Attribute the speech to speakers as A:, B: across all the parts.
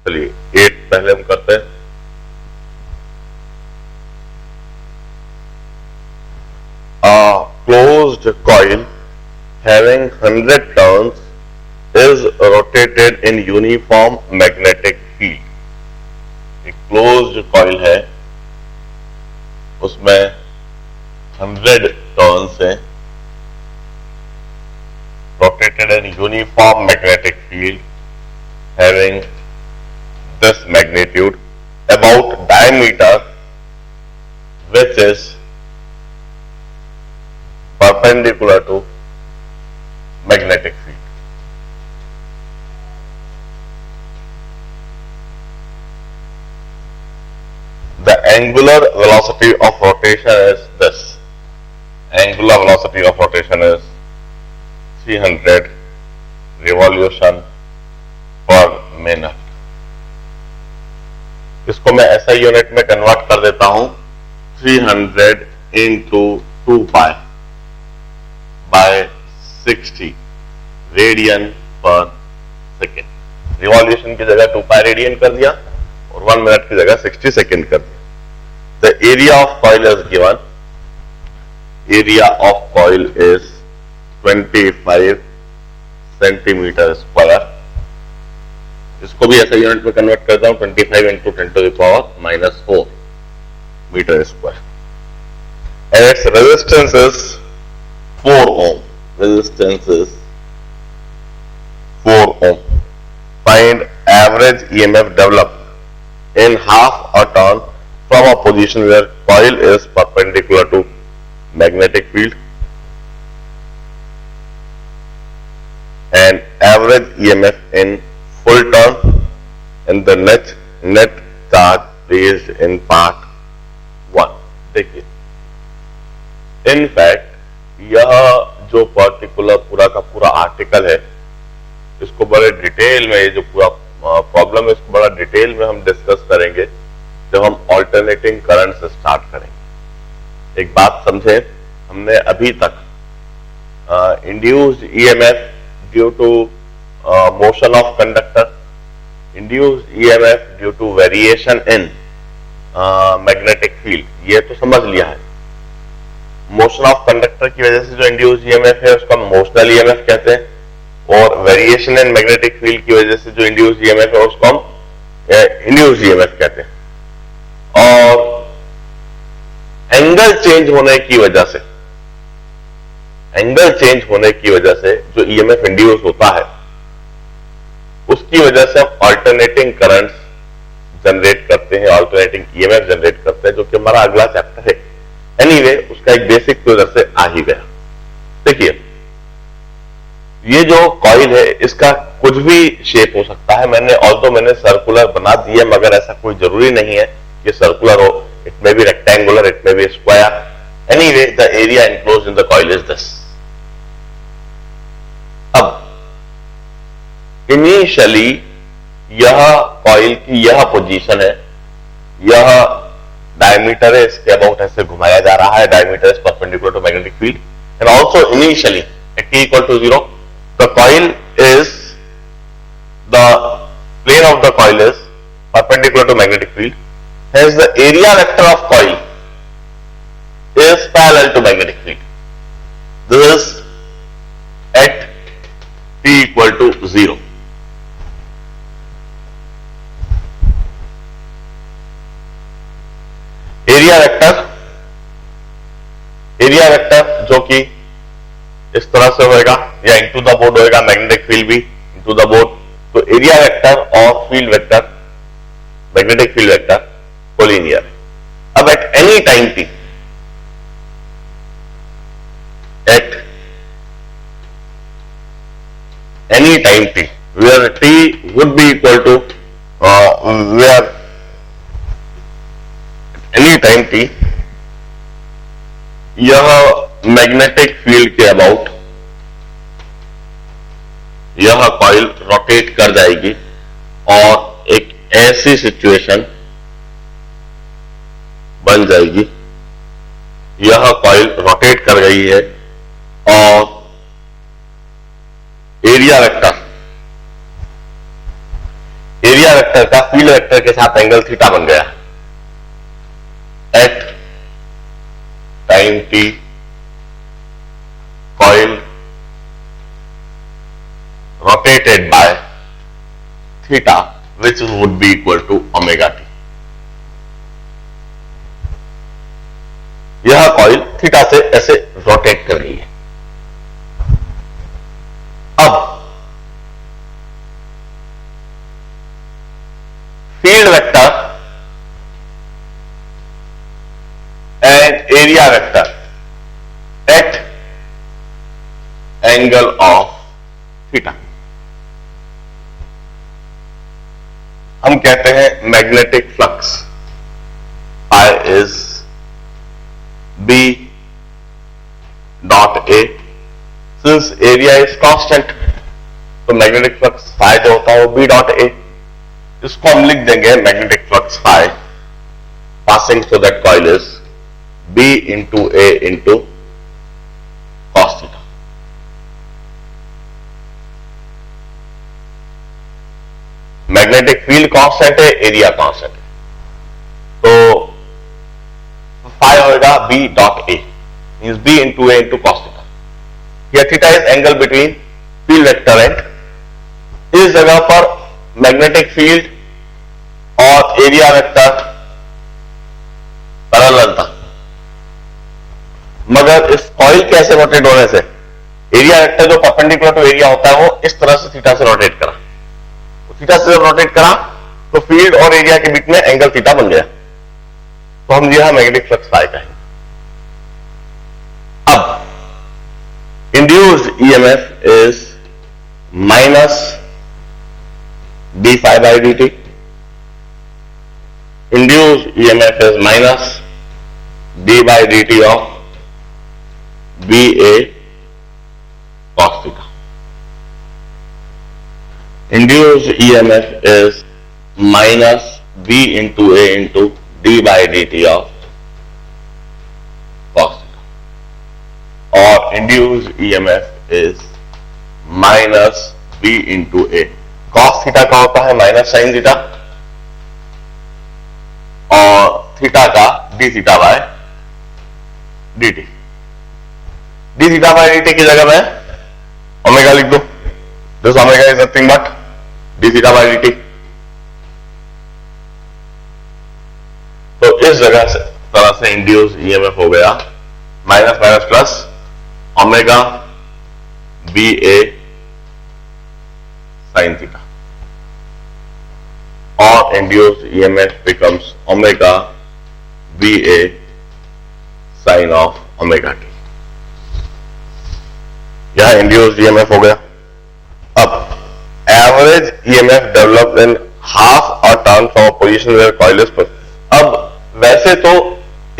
A: चलिए 8 पहले हम करते हैं। A closed coil having 100 turns is rotated in uniform magnetic field. एक closed coil है, उसमें 100 turns हैं, rotated in uniform magnetic field having this magnitude about diameter which is perpendicular to magnetic field. The angular velocity of rotation is this. Angular velocity of rotation is 300 revolution per minute. इसको मैं SI unit में convert कर देता हूं 300 into 2 pi by 60 radian पर second. Revolution की जगह 2 pi radian कर दिया और 1 मिनट की जगह 60 सेकेंड कर दिया। The area of coil is given, area of coil is 25 centimetre square. इसको भी ऐसा यूनिट में कन्वर्ट करता हूं 25 into 10⁻⁻4 metre square. And its resistance is 4 ohm. Resistance is 4 ohm. Find average EMF developed in half a turn from a position where coil is perpendicular to magnetic field, and average EMF in full turn and the net charge raised in part 1. देखिए, in fact यह जो particular पूरा का पूरा article है, इसको बड़े detail में, ये जो पूरा प्रॉब्लम है इसको बड़ा डिटेल में हम डिस्कस करेंगे जब हम ऑल्टरनेटिंग करंट से स्टार्ट करेंगे। एक बात समझे, हमने अभी तक induced EMF due to motion of conductor, induced EMF due to variation in magnetic field, ये तो समझ लिया है। मोशन ऑफ कंडक्टर की वजह से जो इंड्यूस्ड ईएमएफ है उसको हम मोशनल ईएमएफ कहते हैं, और वेरिएशन इन मैग्नेटिक फील्ड की वजह से जो इंड्यूस्ड ईएमएफ है उसको हम इंड्यूस्ड ईएमएफ कहते हैं। और एंगल चेंज होने की वजह से जो ईएमएफ इंड्यूस होता है उसकी वजह से हम अल्टरनेटिंग करंट्स जनरेट करते हैं, अल्टरनेटिंग ईएमएफ जनरेट करते हैं, जो कि हमारा अगला चैप्टर है। एनीवे, उसका एक बेसिक तो इधर से आ ही गया। देखिए, ये जो कॉइल है इसका कुछ भी शेप हो सकता है। मैंने सर्कुलर बना दिया, मगर ऐसा कोई जरूरी नहीं है कि सर्कुलर हो। It may be rectangular, it may be square. Anyway, the area enclosed in the coil is this. अब इनिशियली यह कॉइल की यह पोजीशन है, यह डायमीटर है, इसके अबाउट ऐसे घुमाया जा रहा है। Diameter is perpendicular to magnetic field, and also initially at t equal to 0 the coil is, the plane of the coil is perpendicular to magnetic field, hence the area vector of coil is parallel to magnetic field. This is at t equal to 0. Area vector जो कि इस तरह से होएगा, या into the board होएगा, magnetic field भी into the board. तो एरिया वेक्टर और field vector, magnetic field vector collinear है। अब at any time t, at any time t, where t would be equal to where any time t, यह magnetic field के about यह coil rotate कर जाएगी और एक ऐसी सिचुएशन बन जाएगी, यह कॉइल रोटेट कर गई है और एरिया वेक्टर का फील्ड वेक्टर के साथ एंगल थीटा बन गया at time t coil rotated by theta which would be equal to omega t। यह कॉइल थीटा से ऐसे रोटेट कर रही है। अब field vector and area vector eight angle of theta हम कहते हैं magnetic flux I is B dot A। since area is constant तो मैग्नेटिक फ्लक्स फाई जो होता है वो B dot A। इसको हम लिख देंगे magnetic flux phi passing through that coil is B into A into cos theta। Magnetic field constant है, एरिया कांस्टेंट है, तो फाई होगा B dot A means B into A into cos theta। Here theta is angle between field vector and इस जगह पर magnetic field और area vector parallel था, मगर इस कॉइल के ऐसे रोटेट होने से एरिया वेक्टर जो परपेंडिकुलर टू एरिया होता है वो इस तरह से थीटा से रोटेट करा। थीटा से जब रोटेट करा तो फील्ड और एरिया के बीच में एंगल थीटा बन गया, तो हम यह मैग्नेटिक फ्लक्स फाई कहेंगे। अब induced EMF is minus d phi by d t. Induced EMF is minus d by d t of B A cos theta। Induced EMF is minus B into A into D by dt of cos theta, और induced EMF is minus B into A। cos theta का होता है minus sign theta और theta का d theta by dt। d theta by dt की जगह में omega लिख दो, this omega is nothing but d theta by dt। तो इस जगह से तरह से इंड्यूस ईएमएफ हो गया minus minus plus omega B A sine theta, और induce EMF becomes omega B A sine of omega T. यह इंड्यूस्ड ईएमएफ हो गया। अब average EMF developed in half a turn from a position where coil is put. अब वैसे तो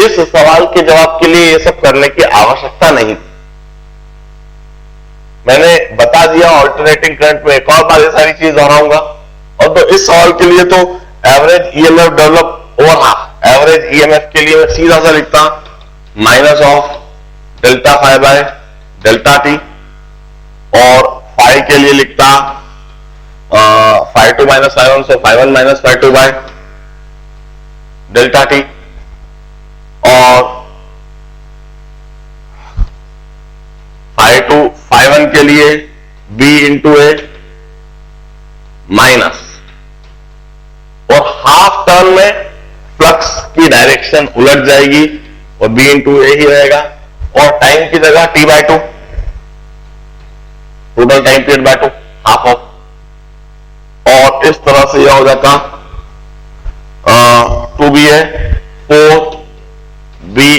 A: इस सवाल के जवाब के लिए ये सब करने की आवश्यकता नहीं, मैंने बता दिया। ऑल्टरनेटिंग करंट में एक और बार ये सारी चीज दोहराऊंगा। और तो इस सवाल के लिए तो average EMF develop over half, average EMF के लिए मैं सीधा सा लिखता minus of delta phi by delta t, और फाई के लिए लिखता phi two minus phi one, so phi one minus phi two by delta t, और फाई टू फाई वन के लिए b इंटू ए माइनस, और हाफ टर्न में flux की डायरेक्शन उलट जाएगी और b इंटू ए ही रहेगा, और टाइम की जगह t by two, total time period by two, half of, और इस तरह से यह हो जाता 2b है 4ba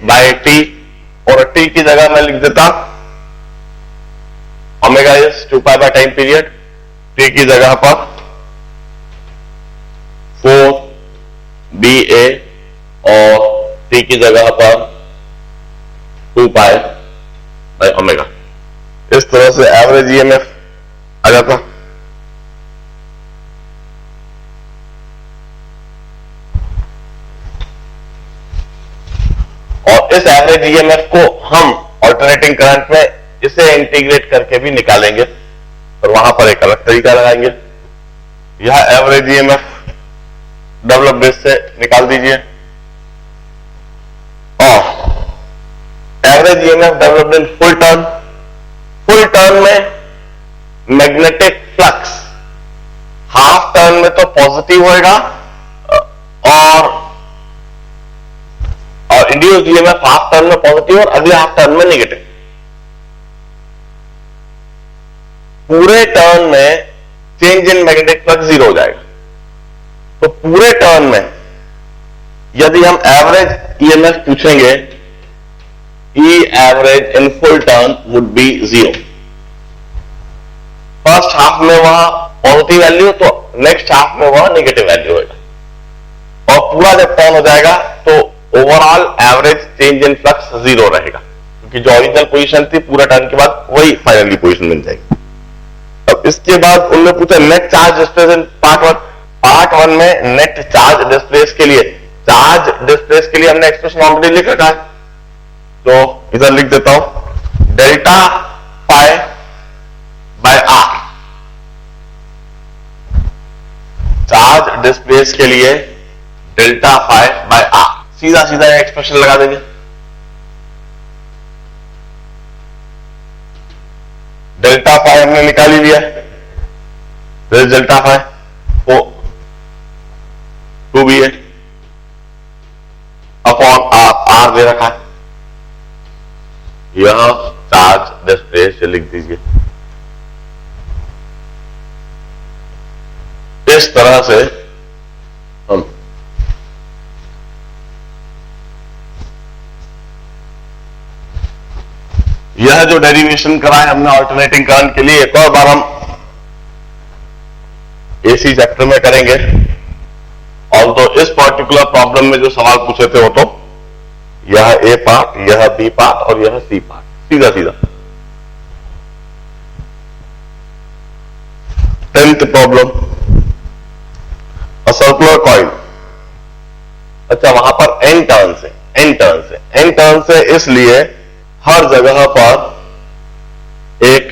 A: बाय टी, और t की जगह मैं लिख देता omega is 2 pi by time period, t की जगह पर 4ba और t की जगह पर 2 पाई बाय ओमेगा। इस तरह से एवरेज ईएमएफ आ जाता। और इस एवरेज ईएमएफ को हम ऑल्टरनेटिंग करंट में इसे इंटीग्रेट करके भी निकालेंगे, और वहां पर एक अलग तरीका लगाएंगे। यह एवरेज ईएमएफ डेवलप बेस से निकाल दीजिए, और एवरेज ईएमएफ डेवलप्ड इन फुल टर्न, फुल टर्न में मैग्नेटिक फ्लक्स हाफ टर्न में तो पॉजिटिव होएगा और इंड्यूस्ड ईएमएफ हाफ टर्न में पॉजिटिव और अगले हाफ टर्न में नेगेटिव। पूरे टर्न में change in magnetic flux zero हो जाएगा। तो पूरे टर्न में यदि हम एवरेज ईएमएफ पूछेंगे, E average in full turn would be zero. First half में वह पॉजिटिव वैल्यू, तो नेक्स्ट हाफ में वह नेगेटिव वैल्यू होगा, और पूरा जब टर्न हो जाएगा तो overall average change in flux zero रहेगा, क्योंकि जो ओरिजिनल पोजीशन थी पूरा टर्न के बाद वही फाइनली पोजीशन मिल जाएगी। अब इसके बाद उन्होंने पूछा net charge displace in part one. Part one में नेट चार्ज डिस्प्लेस के लिए हमने एक्सप्रेशन ऑलरेडी लिख रखा है, तो इधर लिख देता हूं, delta phi by R. Charge displace के लिए डेल्टा पाई बाय आर, सीधा सीधा एक्सप्रेशन लगा देंगे। डेल्टा पाई हमने निकाल ही लिया, डेल्टा पाई वो 2 भी है अपॉन आर दे रखा है। यह चार्ज डिस्प्लेस लिख दीजिए। इस तरह से हम यह जो डेरिवेशन करा है हमने अल्टरनेटिंग करंट के लिए, एक और बार हम एसी चैप्टर में करेंगे। और तो इस पर्टिकुलर प्रॉब्लम में जो सवाल पूछे थे वो तो यह ए पार्ट, यह बी पार्ट और यह सी पार्ट, सीधा सीधा। 10th problem, a circular coil. अच्छा, वहां पर एन टर्न्स है, इसलिए हर जगह पर एक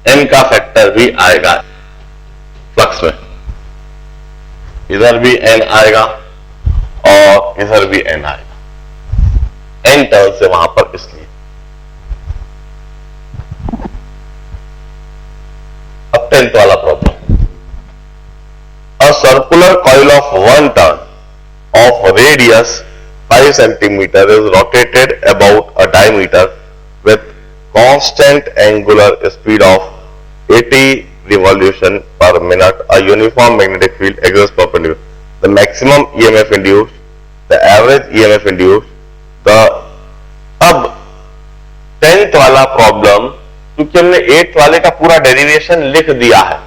A: एन का फैक्टर भी आएगा फ्लक्स में। इधर भी एन आएगा और इधर भी एन आएगा, एन टर्न्स है वहां पर, इसलिए। अब 10th वाला problem, a circular coil of 1 turn of radius 5 centimeter is rotated about a diameter with constant angular speed of 80 revolution per minute. A uniform magnetic field exists perpendicular. The maximum EMF induced, the average EMF induced, the अब 10th वाला problem, क्योंकि हमने 8th वाले का पूरा derivation लिख दिया है,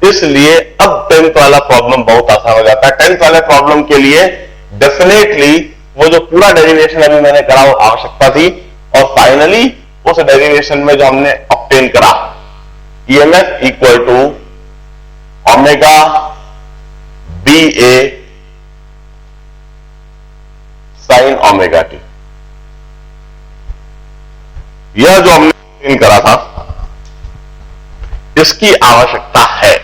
A: इसलिए अब 10th वाला प्रॉब्लम बहुत आसान हो जाता है। 10th वाले प्रॉब्लम के लिए डेफिनेटली वो जो पूरा डेरिवेशन अभी मैंने करा वो आवश्यकता थी, और फाइनली उस डेरिवेशन में जो हमने ऑब्टेन करा, EMF equal to omega B A sine omega T, यह जो हमने ऑब्टेन करा था इसकी आवश्यकता है।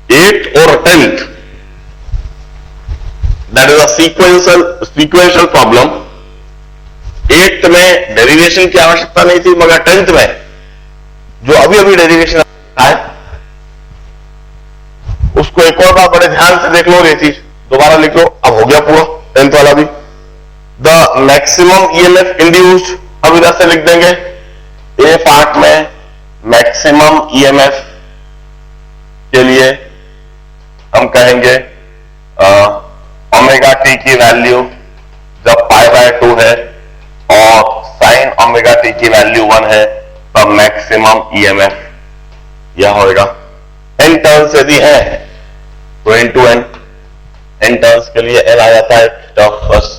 A: 8th और 10th, that is a sequential problem. 8th में डेरिवेशन की आवश्यकता नहीं थी, मगर 10th में जो अभी अभी डेरिवेशन है उसको एक और बार बड़े ध्यान से देख लो, ये चीज दोबारा लिख लो। अब हो गया पूरा 10th वाला भी। द मैक्सिमम ईएमएफ इंड्यूस्ड, अब इधर से लिख देंगे, ए पार्ट में मैक्सिमम ईएमएफ के लिए हम कहेंगे ओमेगा टी की वैल्यू जब π/2 है और साइन ओमेगा टी की वैल्यू 1 है, तब मैक्सिमम ईएमएफ यह होगा। एन टर्न्स यदि है तो N to N, N turns के लिए एन आ जाता है term first.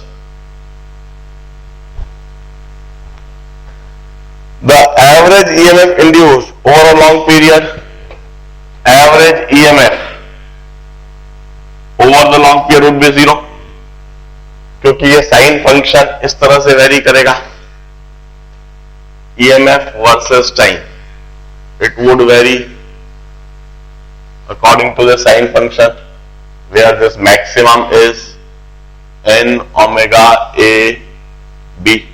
A: The average EMF induced over a long period, average EMF over the long period would be 0, क्योंकि ये साइन फंक्शन इस तरह से वेरी करेगा, EMF versus time. it would vary according to the sine function, where this maximum is n omega a b.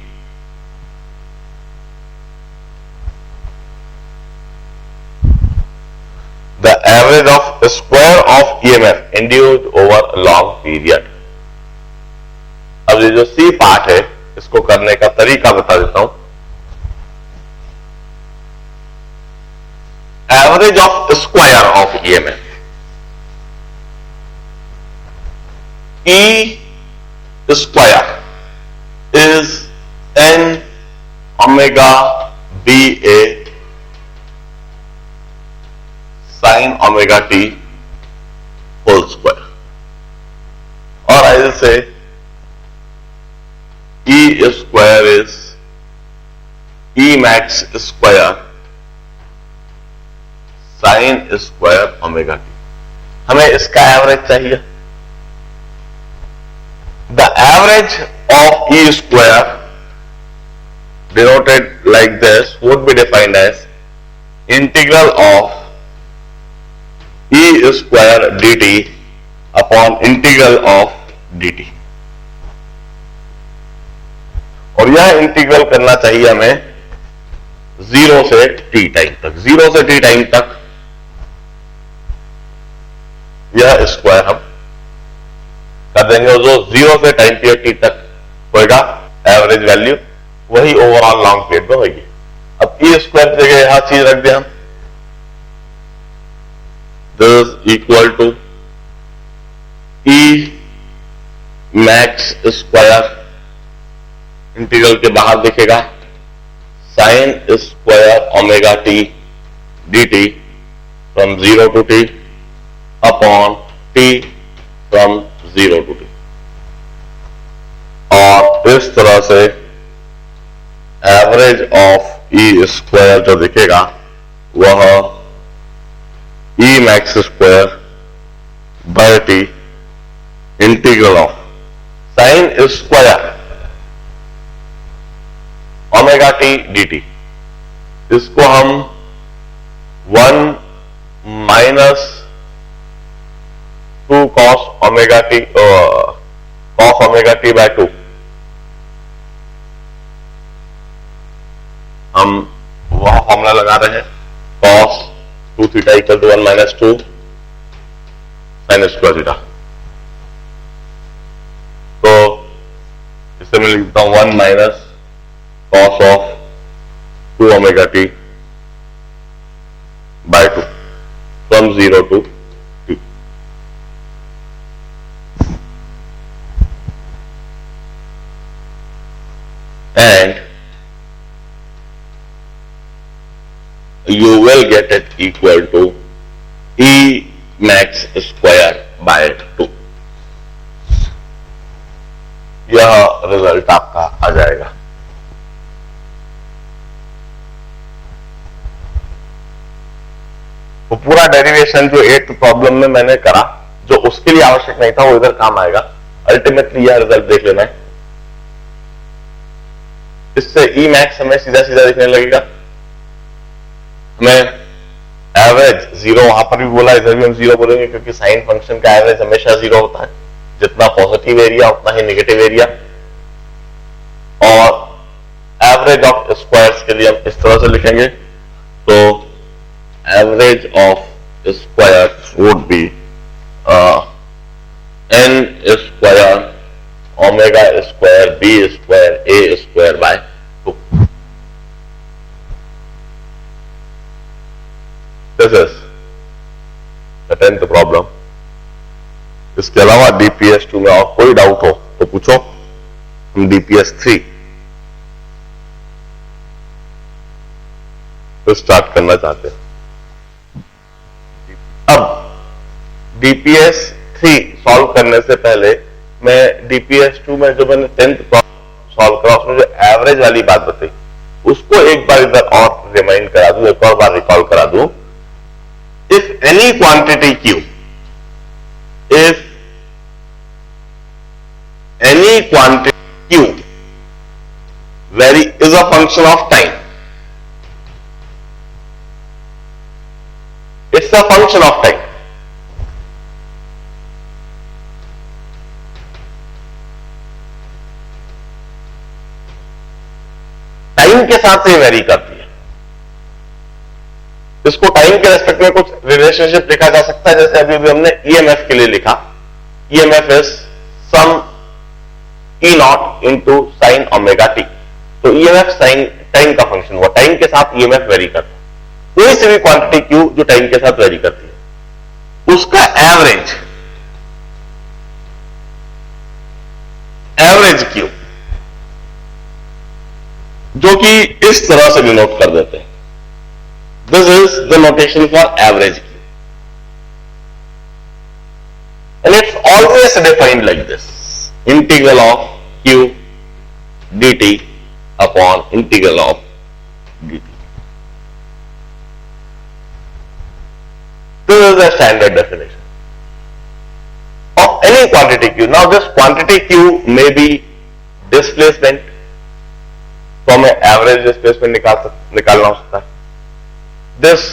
A: The average of square of EMF induced over a long period. अब ये जो C part है, इसको करने का तरीका बता देता हूं. Average of square of EMF. E square is n omega BA sin omega t whole square. Or I will say E square is E max square sin square omega t. हमें इसका एवरेज चाहिए. The average of E square denoted like this would be defined as integral of E square dt upon integral of dt. और यह integral करना चाहिए हमें 0 से t time तक. 0 से t टाइम तक यह स्क्वायर हम कर देंगे. जो 0 से टाइम पीरियड t तक होगा एवरेज वैल्यू, वही ओवरऑल लॉन्ग पीरियड में होगी. अब ई स्क्वायर की जगह यह चीज रख दिया हम. This is equal to E max square, integral के बाहर दिखेगा sine square omega T dt from 0 to t upon t from 0 to t. और इस तरह से एवरेज ऑफ ई स्क्वायर जो दिखेगा वह E max square by T integral of sine square omega T dt. इसको हम 1 minus 2 cos omega T cos omega T by 2 हम वह फॉर्मूला लगा रहे हैं. cos 2 theta equal to 1 minus 2 sine square theta. तो इसे मैं लिखता हूं 1 minus cos of 2 omega t by 2 from 0 to t. And you will get it equal to E max square by 2. यह रिजल्ट आपका आ जाएगा. वो पूरा डेरिवेशन जो 8th प्रॉब्लम में मैंने करा, जो उसके लिए आवश्यक नहीं था, वो इधर काम आएगा. अल्टीमेटली यह रिजल्ट देख लेना है. इससे ई मैक्स हमें सीधा सीधा दिखने लगेगा. हमें एवरेज 0 वहां पर भी बोला, इधर भी हम 0 बोलेंगे, क्योंकि साइन फंक्शन का एवरेज हमेशा 0 होता है. जितना पॉजिटिव एरिया उतना ही नेगेटिव एरिया. और एवरेज ऑफ स्क्वायर्स के लिए हम इस तरह से लिखेंगे. तो average of squares would be n square omega square b square a square by 2. This is the 10th problem. इसके अलावा DPS2 में और कोई डाउट हो तो पूछो. हम DPS3 तो स्टार्ट करना चाहते हैं. अब DPS3 सॉल्व करने से पहले मैं DPS2 में जो मैंने 10th सॉल्व करा उसमें जो एवरेज वाली बात बताई उसको एक बार इधर और रिमाइंड करा दूं, एक और बार रिकॉल करा दूं. If any quantity Q, if any quantity Q very is a function of time, It's a function of time. Time के साथ ये वेरी करती है। इसको टाइम के रेस्पेक्ट में कुछ रिलेशनशिप लिखा जा सकता है, जैसे अभी भी हमने ईएमएफ के लिए लिखा, EMF is some E naught into sine omega t. तो ईएमएफ साइन टाइम का फंक्शन हुआ, टाइम के साथ ईएमएफ वेरी करता है। कोई सी भी क्वांटिटी क्यू जो टाइम के साथ वेरी करती है, उसका एवरेज क्यू, जो कि इस तरह से डिनोट कर देते हैं, this is the notation for average queue, and it's always defined like this, integral of Q dt upon integral of dt. This is the standard definition of any quantity q. Now this quantity q may be displacement, तो हमें average displacement निकालना हो सकता है. This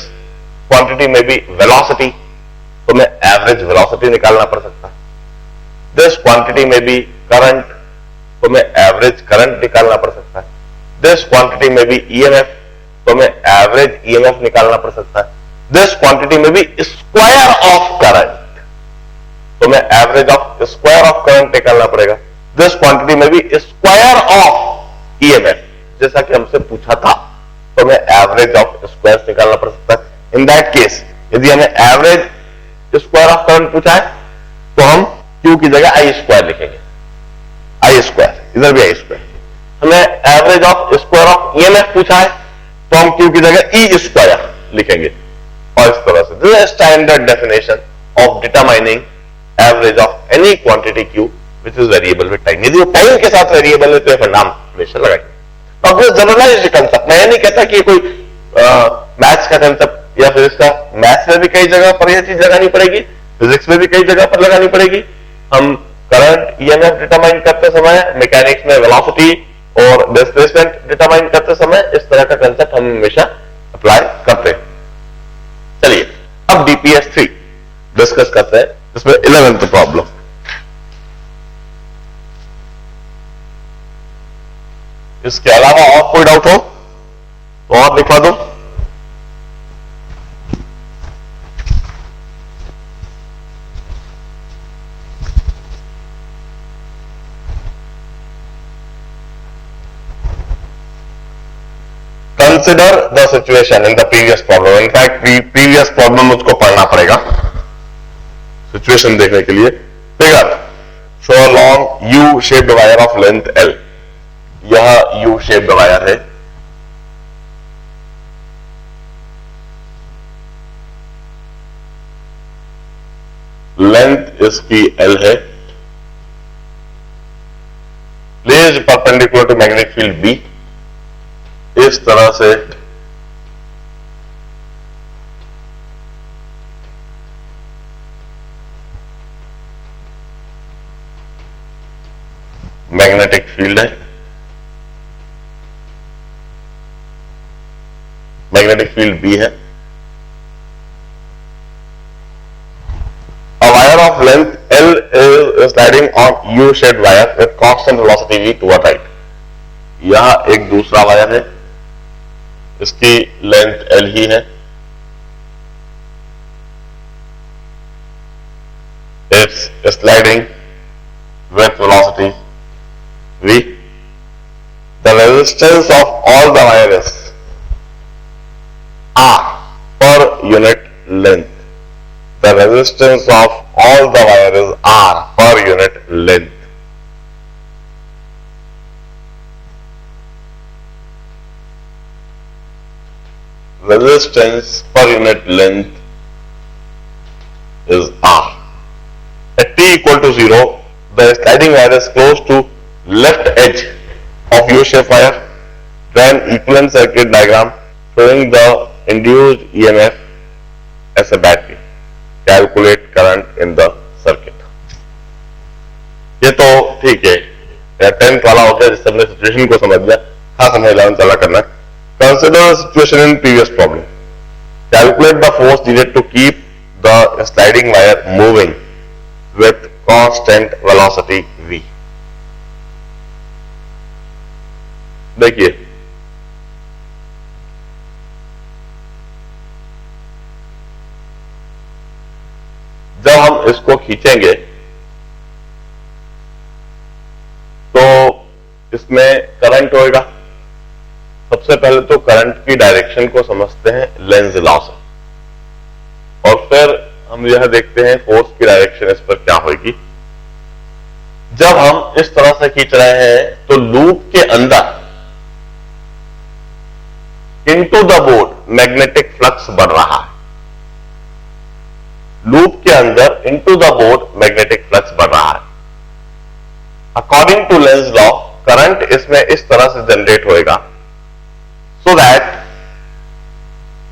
A: quantity में भी velocity, तो हमें एवरेज वेलोसिटी निकालना पड़ सकता है. दिस क्वांटिटी में भी करंट, तो हमें एवरेज करंट निकालना पड़ सकता है. दिस क्वांटिटी में भी ईएमएफ, तो हमें एवरेज ईएमएफ निकालना पड़ सकता है. दिस क्वांटिटी में भी स्क्वायर ऑफ करंट, तो हमें average of square of current निकालना पड़ेगा. दिस क्वांटिटी में भी स्क्वायर ऑफ ईएमएफ, जैसा कि हमसे पूछा था, तो हमें एवरेज ऑफ स्क्वायर निकालना पड़ सकता है. इन दैट केस यदि हमें एवरेज स्क्वायर ऑफ करंट पूछा है, तो हम क्यू की जगह आई स्क्वायर लिखेंगे. आई स्क्वायर, इधर भी आई स्क्वायर. हमें average of square of EMF पूछा है, तो हम क्यू की जगह ई स्क्वायर लिखेंगे. और इस तरह से this is standard definition of determining average of any quantity Q which is variable with time. यदि वो टाइम के साथ वेरिएबल है तो फिर नाम हमेशा लगाएंगे. अब वो जनरलाइज्ड कंसेप्ट, मैं ये नहीं कहता कि कोई मैथ्स का कंसेप्ट या फिर इसका मैथ्स में भी कई जगह पर यह चीज लगानी पड़ेगी, फिजिक्स में भी कई जगह पर लगानी पड़ेगी. हम करंट ईएमएफ डिटरमाइन करते समय, मैकेनिक्स में वेलोसिटी और डिस्प्लेसमेंट डिटरमाइन करते समय इस तरह का कंसेप्ट हम हमेशा अप्लाई करते हैं. चलिए अब डीपीएस 3 डिस्कस करते हैं, इसमें 11th प्रॉब्लम. इसके अलावा और कोई डाउट हो तो और लिखवा दो. Consider the situation in the previous problem. In fact previous problem मुझको पढ़ना पड़ेगा सिचुएशन देखने के लिए. Figure show a long U shaped wire of length L. यह यू शेप्ड वायर है. लेंथ इसकी एल है. Placed perpendicular to magnetic field B. इस तरह से मैग्नेटिक फील्ड है. मैग्नेटिक फील्ड बी है. A wire of length L is sliding on U-shaped wire with constant velocity V toward right. यह एक दूसरा वायर है, इसकी लेंथ L ही है. It's sliding with velocity V. The resistance of all the wires R per unit length. The resistance of all the wires R per unit length. Resistance per unit length is R. At t equal to 0, the sliding wire is close to left edge of U-shaped wire. Draw an equivalent circuit diagram showing the induced EMF as a battery. Calculate current in the circuit. ये तो ठीक है, 10th वाला हो गया जिससे हमने situation को समझ लिया. खास हमें 11th वाला करना है. Consider the situation in previous problem. Calculate the force needed to keep the sliding wire moving with constant velocity v. देखिए जब हम इसको खींचेंगे तो इसमें करंट होएगा। सबसे पहले तो करंट की डायरेक्शन को समझते हैं लेंज लॉ से, और फिर हम यह देखते हैं फोर्स की डायरेक्शन इस पर क्या होगी। जब हम इस तरह से खींच रहे हैं तो लूप के अंदर into the board magnetic flux बढ़ रहा है। लूप के अंदर into the board magnetic flux बढ़ रहा है। According to Lenz law current इसमें इस तरह से जनरेट होएगा सो दैट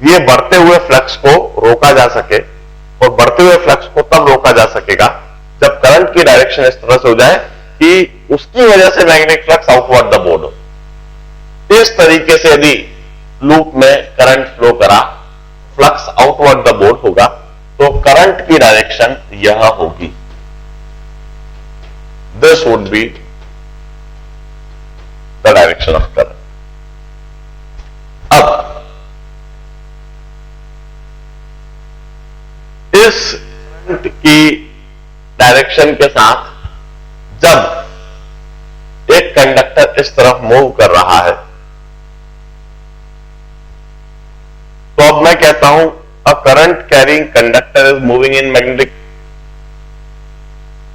A: ये बढ़ते हुए फ्लक्स को रोका जा सके, और बढ़ते हुए फ्लक्स को तब रोका जा सकेगा जब करंट की डायरेक्शन इस तरह से हो जाए कि उसकी वजह से magnetic flux outward the board हो। इस तरीके से यदि लूप में करंट फ्लो करा, फ्लक्स आउटवर्ड द बोर्ड होगा, तो करंट की डायरेक्शन यह होगी। This would be the direction of current. अब इस करंट की डायरेक्शन के साथ जब एक कंडक्टर इस तरफ मूव कर रहा है तो अब मैं कहता हूं a current carrying conductor is moving in magnetic,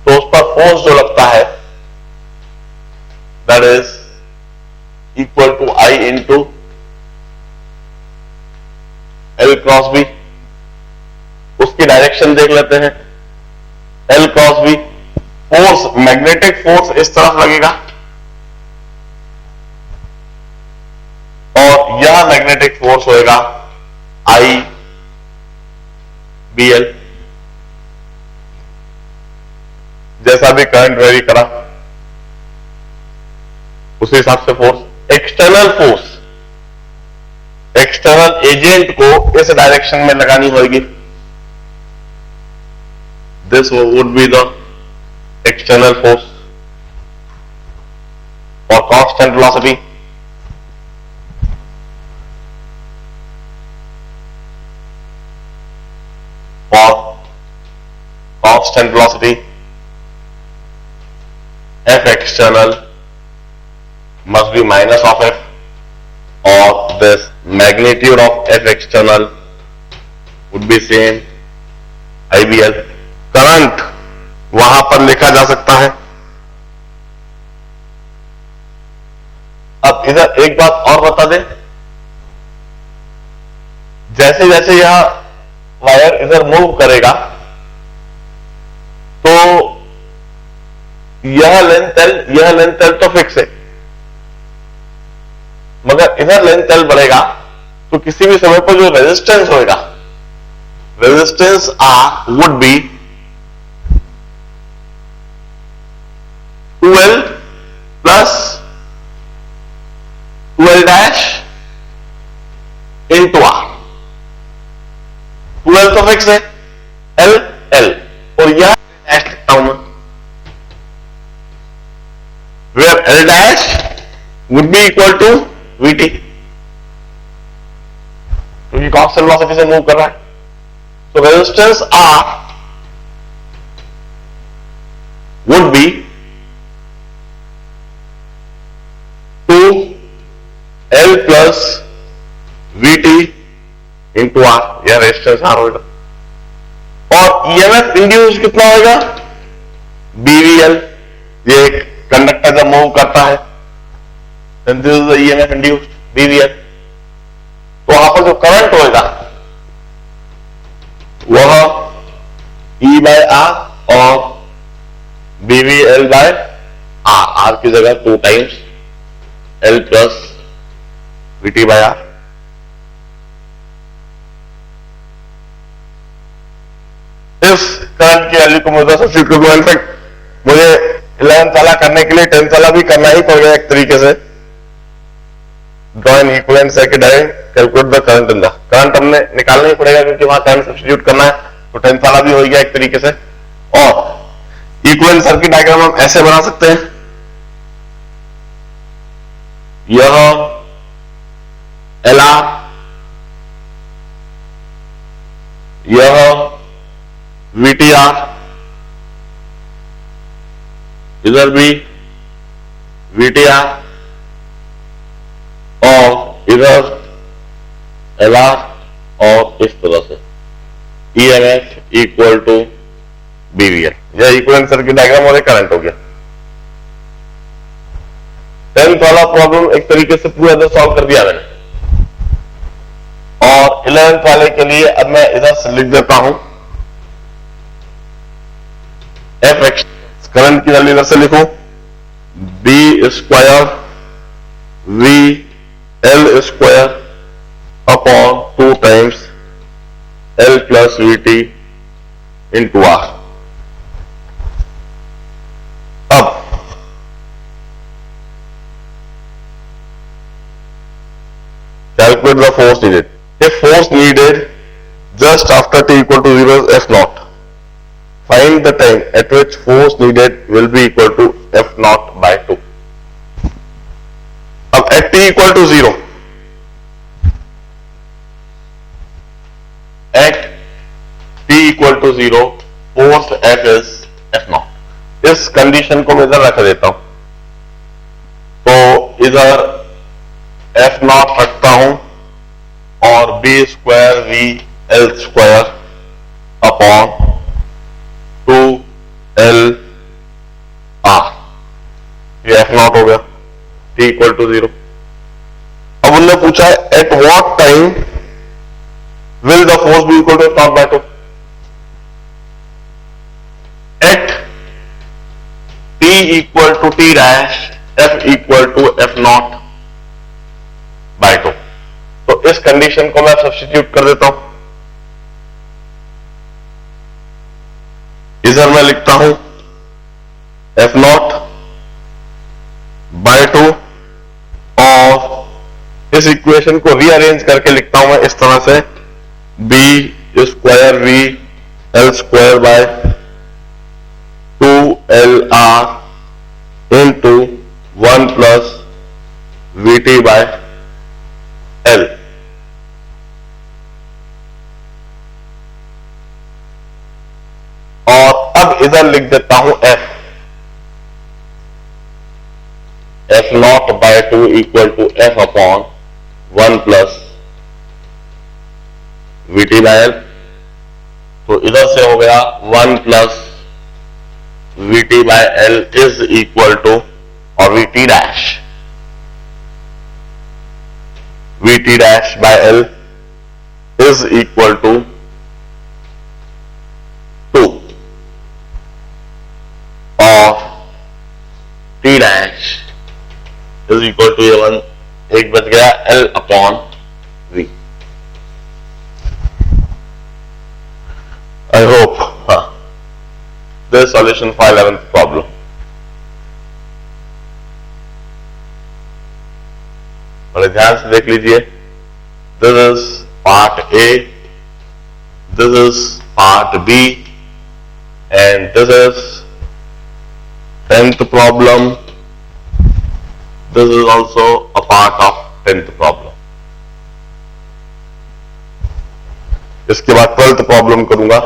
A: तो उस पर फोर्स जो लगता है that is equal to I into L cross B. उसकी डायरेक्शन देख लेते हैं, L cross B. Force, magnetic force इस तरफ लगेगा और यह मैग्नेटिक फोर्स होएगा आई बी एल। जैसा भी करंट वेरी करा उसी हिसाब से force. External force, external agent को इस डायरेक्शन में लगानी होगी। This would be the external force और कांस्टेंट वेलोसिटी। और constant velocity F external must be minus of F, or this magnitude of F external would be same IBL. Current वहां पर लिखा जा सकता है। अब इधर एक बात और बता दें, जैसे जैसे यह वायर इधर मूव करेगा तो यह लेंथ एल तो फिक्स है, मगर इधर लेंथ एल बढ़ेगा तो किसी भी समय पर जो रेजिस्टेंस होगा, resistance R would be 2L plus 2L dash into R. 2L तो फिक्स है, L L और यह डैश लिखता हूं मैं, where L dash would be equal to Vt, क्योंकि कांस्टेंट वेलोसिटी से मूव कर रहा है। तो resistance R would be 2L plus Vt into R, यह रेजिस्टेंस R होगा। और ईएमएफ इंड्यूस कितना होगा? BVL। ये एक कंडक्टर जब मूव करता है then this is the EMF induced BVL। तो वहां पर जो करंट होगा वह E by R और BVL by R, R की जगह 2 times L plus VT by R। इस करंट की वैल्यू को मुझे सब्स्टिट्यूट कर दूं। इनफैक्ट मुझे 11th वाला करने के लिए 10th वाला भी करना ही पड़ेगा एक तरीके से। Draw an equivalent circuit and calculate the current in the current हमने निकालना ही पड़ेगा क्योंकि वहां करंट सब्स्टिट्यूट करना है, तो 10th वाला भी हो गया एक तरीके से। और इक्विवेलेंट सर्किट डायग्राम हम ऐसे बना सकते हैं, यह LR, यह VTR, इधर भी VTR और इधर LR और इस तरह से EMF इक्वल टू BVL। यह इक्विवेलेंट सर्किट डायग्राम और एक करंट हो गया। 10th वाला प्रॉब्लम एक तरीके से पूरा इधर सॉल्व कर दिया मैंने, और 11th वाले के लिए अब मैं इधर से लिख देता हूं Fx, करंट की वैल्यू इधर से लिखूं B square VL square upon 2 times L plus VT into R। अब calculate the force needed. If force needed just after t equal to 0 is F naught. Find the time at which force needed will be equal to F naught by 2. अब at t equal to 0, at t equal to 0 force F is F naught। इस condition को मैं इधर रख देता हूं, तो इधर F naught रखता हूं और B square VL square upon 2L R, ये F naught हो गया t इक्वल टू 0। अब उन्होंने पूछा है at what time will the force be equal to F naught bye 2। At t equal to t dash F equal to F naught bye 2। तो इस condition को मैं सब्स्टिट्यूट कर देता हूं, इधर मैं लिखता हूं F naught बाय 2 और इस इक्वेशन को रीअरेंज करके लिखता हूं मैं इस तरह से B square V L square by 2LR into 1 plus VT by L। और अब इधर लिख देता हूं F naught bye 2 equal to F upon 1 plus VT by L। तो इधर से हो गया 1 plus VT by L is equal to, और VT dash by L is equal to 2 और T dash is equal to ये 1 एक बच गया L upon V। I hope this is solution for 11th problem. बड़े ध्यान से देख लीजिए, this is part A, this is part B, and this is 10th problem. This is also a part of 10th problem. इसके बाद 12th problem करूंगा।